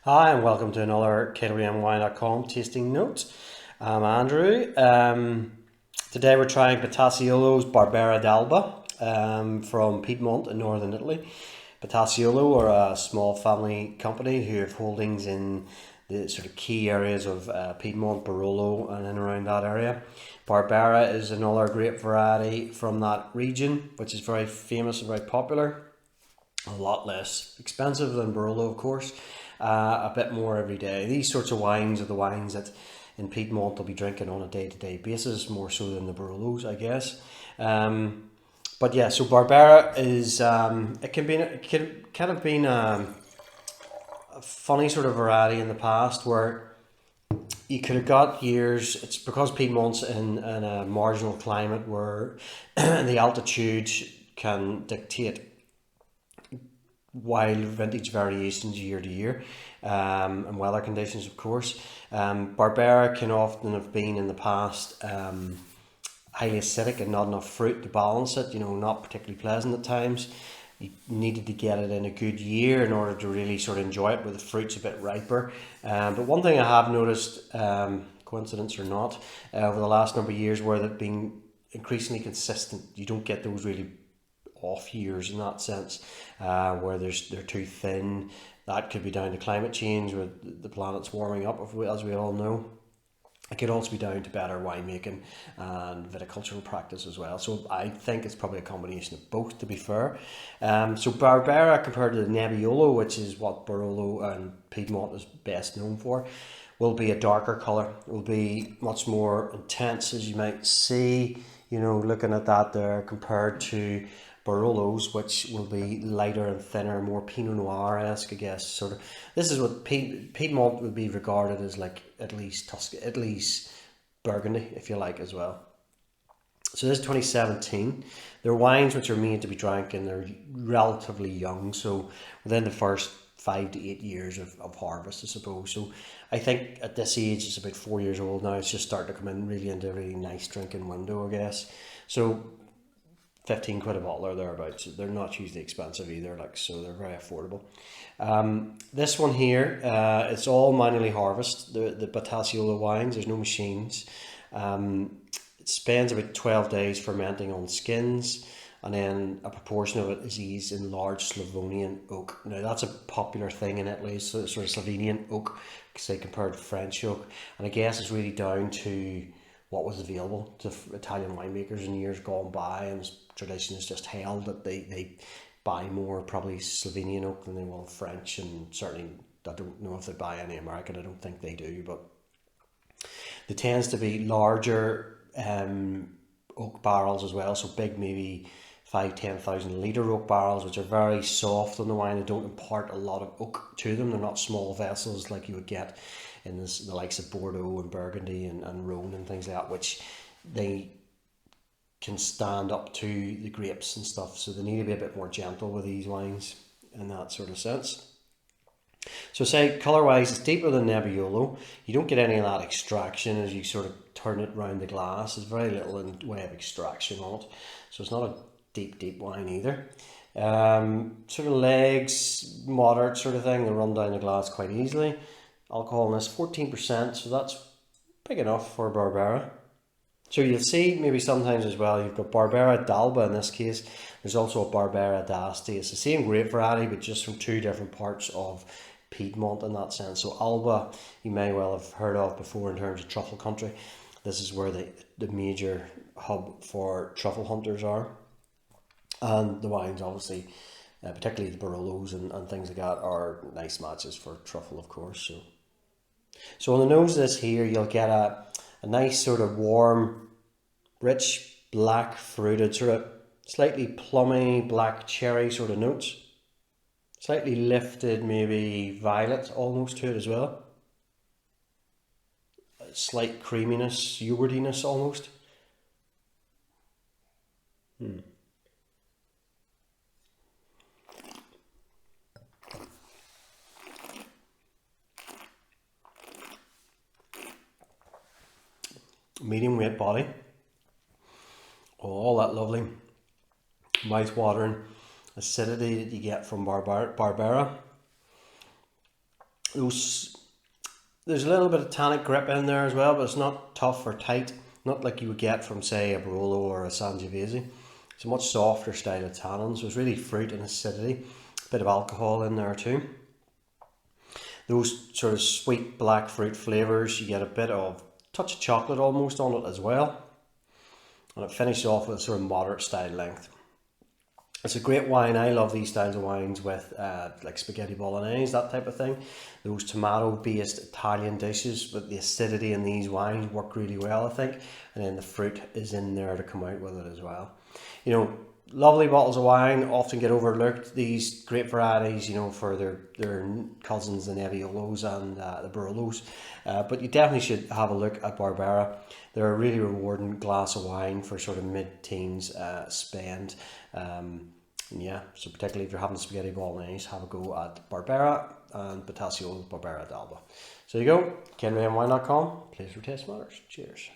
Hi, and welcome to another KWMY.com tasting notes. I'm Andrew. Today we're trying Batasiolo's Barbera d'Alba from Piedmont in northern Italy. Batasiolo are a small family company who have holdings in the sort of key areas of Piedmont, Barolo, and in around that area. Barbera is another grape variety from that region, which is very famous and very popular. A lot less expensive than Barolo, of course. A bit more every day. These sorts of wines are the wines that in Piedmont they'll be drinking on a day-to-day basis, more so than the Barolos, I guess. But yeah, so Barbera is it can kind of been a funny sort of variety in the past where you could have got years. It's because Piedmont's in a marginal climate where the altitude can dictate wild vintage variations year to year, and weather conditions, of course. Barbera can often have been in the past highly acidic and not enough fruit to balance it, not particularly pleasant at times. You needed to get it in a good year in order to really sort of enjoy it, where the fruit's a bit riper. But one thing I have noticed, coincidence or not, over the last number of years, where they've been increasingly consistent. You don't get those really off years in that sense, where they're too thin. That could be down to climate change, where the planet's warming up, as we all know. It could also be down to better winemaking and viticultural practice as well. So I think it's probably a combination of both, to be fair. So Barbera, compared to the Nebbiolo, which is what Barolo and Piedmont is best known for, will be a darker colour. It will be much more intense, as you might see, looking at that there, compared to Barolos, which will be lighter and thinner, more Pinot Noir-esque, I guess. Sort of, this is what Piedmont would be regarded as, like, at least Burgundy, if you like, as well. So this is 2017. They're wines which are made to be drank and they're relatively young, so within the first 5 to 8 years of harvest, I suppose. So I think at this age, it's about 4 years old now. It's just starting to come in really into a really nice drinking window, I guess. So 15 quid a bottle or thereabouts. They're not hugely expensive either, so they're very affordable. This one here, it's all manually harvest. The Batasiolo wines, there's no machines. It spends about 12 days fermenting on skins, and then a proportion of it is aged in large Slavonian oak. Now that's a popular thing in Italy, so sort of Slovenian oak, say, compared to French oak. And I guess it's really down to what was available to Italian winemakers in years gone by, and tradition is just held that they buy more probably Slovenian oak than they will French, and certainly I don't know if they buy any American. I don't think they do, but there tends to be larger oak barrels as well, so big, maybe 5-10,000 litre oak barrels, which are very soft on the wine. They don't impart a lot of oak to them. They're not small vessels like you would get in the likes of Bordeaux and Burgundy and Rhone and things like that, which they can stand up to the grapes and stuff. So they need to be a bit more gentle with these wines in that sort of sense. So say colour wise, it's deeper than Nebbiolo. You don't get any of that extraction as you sort of turn it round the glass. There's very little in the way of extraction on it. So it's not a deep wine either. Sort of legs, moderate sort of thing. They run down the glass quite easily. Alcohol in this 14%, so that's big enough for Barbera. So you'll see maybe sometimes as well, you've got Barbera d'Alba in this case. There's also a Barbera d'Asti. It's the same grape variety, but just from two different parts of Piedmont in that sense. So Alba, you may well have heard of before in terms of truffle country. This is where the major hub for truffle hunters are. And the wines, obviously, particularly the Barolos and things like that, are nice matches for truffle, of course. So on the nose of this here, you'll get a nice sort of warm, rich, black fruited, sort of slightly plummy, black cherry sort of notes. Slightly lifted, maybe violet almost to it as well. A slight creaminess, yogurtiness almost. Medium weight body. All that lovely mouth-watering acidity that you get from Barbera. Those, there's a little bit of tannic grip in there as well, but it's not tough or tight, not like you would get from, say, a Barolo or a Sangiovese. It's a much softer style of tannin, so it's really fruit and acidity, a bit of alcohol in there too. Those sort of sweet black fruit flavours, you get a bit of touch of chocolate almost on it as well, and it finishes off with a sort of moderate style length. It's a great wine. I love these styles of wines with like spaghetti bolognese, that type of thing. Those tomato-based Italian dishes with the acidity in these wines work really well, I think. And then the fruit is in there to come out with it as well. You know, lovely bottles of wine often get overlooked. These great varieties, you know, for their cousins, the Nebbiolos and the Barolos. But you definitely should have a look at Barbera. They're a really rewarding glass of wine for sort of mid-teens spend. Yeah, so particularly if you're having spaghetti bolognese, have a go at Barbera and Batasiolo Barbera d'Alba. So there you go, kenrayandwine.com, place where taste matters. Cheers.